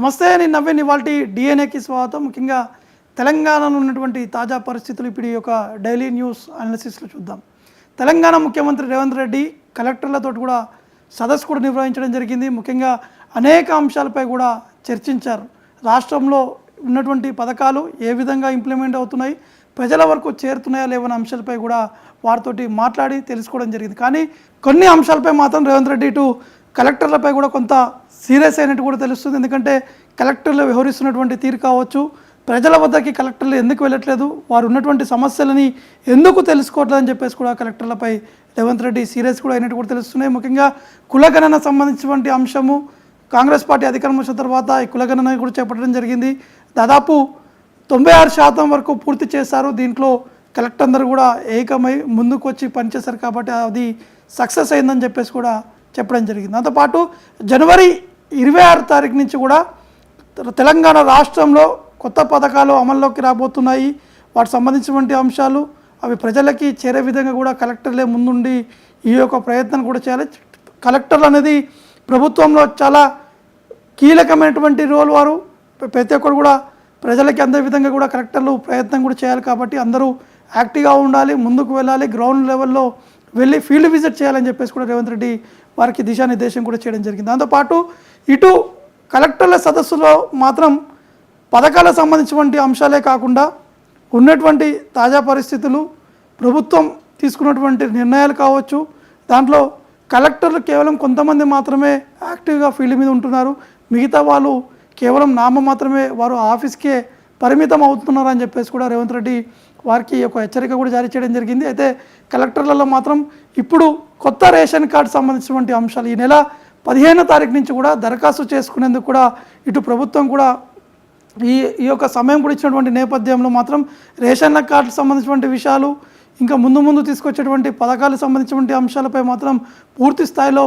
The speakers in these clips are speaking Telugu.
నమస్తే, నేను నవ్వే ఇవాల్టి డిఎన్ఏకి స్వాగతం. ముఖ్యంగా తెలంగాణలో ఉన్నటువంటి తాజా పరిస్థితులు ఇప్పుడు ఈ యొక్క డైలీ న్యూస్ అనాలిసిస్లో చూద్దాం. తెలంగాణ ముఖ్యమంత్రి రేవంత్ రెడ్డి కలెక్టర్లతో కూడా సదస్సు కూడా నిర్వహించడం జరిగింది. ముఖ్యంగా అనేక అంశాలపై కూడా చర్చించారు. రాష్ట్రంలో ఉన్నటువంటి పథకాలు ఏ విధంగా ఇంప్లిమెంట్ అవుతున్నాయి, ప్రజల వరకు చేరుతున్నాయా లేవనే అంశాలపై కూడా వారితోటి మాట్లాడి తెలుసుకోవడం జరిగింది. కానీ కొన్ని అంశాలపై మాత్రం రేవంత్ రెడ్డి ఇటు కలెక్టర్లపై కూడా కొంత సీరియస్ అయినట్టు కూడా తెలుస్తుంది. ఎందుకంటే కలెక్టర్లు వ్యవహరిస్తున్నటువంటి తీరు కావచ్చు, ప్రజల వద్దకి కలెక్టర్లు ఎందుకు వెళ్ళట్లేదు, వారు ఉన్నటువంటి సమస్యలని ఎందుకు తెలుసుకోవట్లేదు అని చెప్పేసి కూడా కలెక్టర్లపై రేవంత్ రెడ్డి సీరియస్ కూడా అయినట్టు కూడా తెలుస్తున్నాయి. ముఖ్యంగా కులగణన సంబంధించినటువంటి అంశము కాంగ్రెస్ పార్టీ అధికారం వచ్చిన తర్వాత ఈ కులగణన కూడా చేపట్టడం జరిగింది. దాదాపు 96% వరకు పూర్తి చేశారు. దీంట్లో కలెక్టర్ అందరూ కూడా ఏకమై ముందుకు వచ్చి పనిచేశారు కాబట్టి అది సక్సెస్ అయిందని చెప్పేసి కూడా చెప్పడం జరిగింది. దాంతోపాటు జనవరి 26 తారీఖు నుంచి కూడా తెలంగాణ రాష్ట్రంలో కొత్త పథకాలు అమల్లోకి రాబోతున్నాయి. వాటికి సంబంధించినటువంటి అంశాలు అవి ప్రజలకి చేరే విధంగా కూడా కలెక్టర్లే ముందుండి ఈ యొక్క ప్రయత్నం కూడా చేయాలి. కలెక్టర్లు అనేది ప్రభుత్వంలో చాలా కీలకమైనటువంటి రోల్. వారు ప్రతి ఒక్కరు కూడా ప్రజలకి అందే విధంగా కూడా కలెక్టర్లు ప్రయత్నం కూడా చేయాలి. కాబట్టి అందరూ యాక్టివ్గా ఉండాలి, ముందుకు వెళ్ళాలి, గ్రౌండ్ లెవెల్లో వెళ్ళి ఫీల్డ్ విజిట్ చేయాలని చెప్పేసి కూడా రేవంత్ రెడ్డి వారికి దిశానిర్దేశం కూడా చేయడం జరిగింది. దాంతోపాటు ఇటు కలెక్టర్ల సదస్సులో మాత్రం పథకాలకు సంబంధించినటువంటి అంశాలే కాకుండా ఉన్నటువంటి తాజా పరిస్థితులు, ప్రభుత్వం తీసుకున్నటువంటి నిర్ణయాలు కావచ్చు, దాంట్లో కలెక్టర్లు కేవలం కొంతమంది మాత్రమే యాక్టివ్గా ఫీల్డ్ మీద ఉంటున్నారు, మిగతా వాళ్ళు కేవలం మాత్రమే వారు ఆఫీస్కే పరిమితం అవుతున్నారు అని చెప్పేసి కూడా రేవంత్ రెడ్డి వారికి ఒక హెచ్చరిక కూడా జారీ చేయడం జరిగింది. అయితే కలెక్టర్లలో మాత్రం ఇప్పుడు కొత్త రేషన్ కార్డు సంబంధించినటువంటి అంశాలు ఈ నెల 15వ తారీఖు నుంచి కూడా దరఖాస్తు చేసుకునేందుకు కూడా ఇటు ప్రభుత్వం కూడా ఈ యొక్క సమయం కూడా ఇచ్చినటువంటి నేపథ్యంలో మాత్రం రేషన్ కార్డుకు సంబంధించినటువంటి విషయాలు, ఇంకా ముందు తీసుకొచ్చేటువంటి పథకాలకు సంబంధించినటువంటి అంశాలపై మాత్రం పూర్తి స్థాయిలో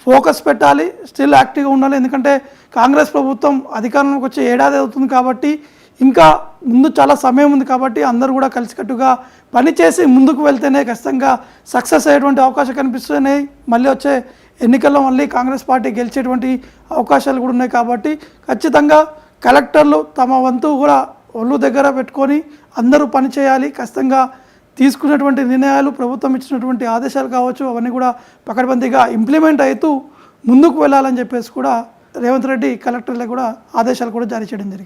ఫోకస్ పెట్టాలి, స్టిల్ యాక్టివ్గా ఉండాలి. ఎందుకంటే కాంగ్రెస్ ప్రభుత్వం అధికారంలోకి వచ్చే ఏడాది అవుతుంది కాబట్టి ఇంకా ముందు చాలా సమయం ఉంది. కాబట్టి అందరూ కూడా కలిసికట్టుగా పనిచేసి ముందుకు వెళ్తేనే ఖచ్చితంగా సక్సెస్ అయ్యేటువంటి అవకాశం కనిపిస్తున్నాయి. మళ్ళీ వచ్చే ఎన్నికల్లో మళ్ళీ కాంగ్రెస్ పార్టీ గెలిచేటువంటి అవకాశాలు కూడా ఉన్నాయి. కాబట్టి ఖచ్చితంగా కలెక్టర్లు తమ వంతు కూడా ఒళ్ళు దగ్గర పెట్టుకొని అందరూ పనిచేయాలి. ఖచ్చితంగా తీసుకున్నటువంటి నిర్ణయాలు, ప్రభుత్వం ఇచ్చినటువంటి ఆదేశాలు కావచ్చు, అవన్నీ కూడా పకడ్బందీగా ఇంప్లిమెంట్ అవుతూ ముందుకు వెళ్ళాలని చెప్పేసి కూడా రేవంత్ రెడ్డి కలెక్టర్లకు కూడా ఆదేశాలు కూడా జారీ చేయడం జరిగింది.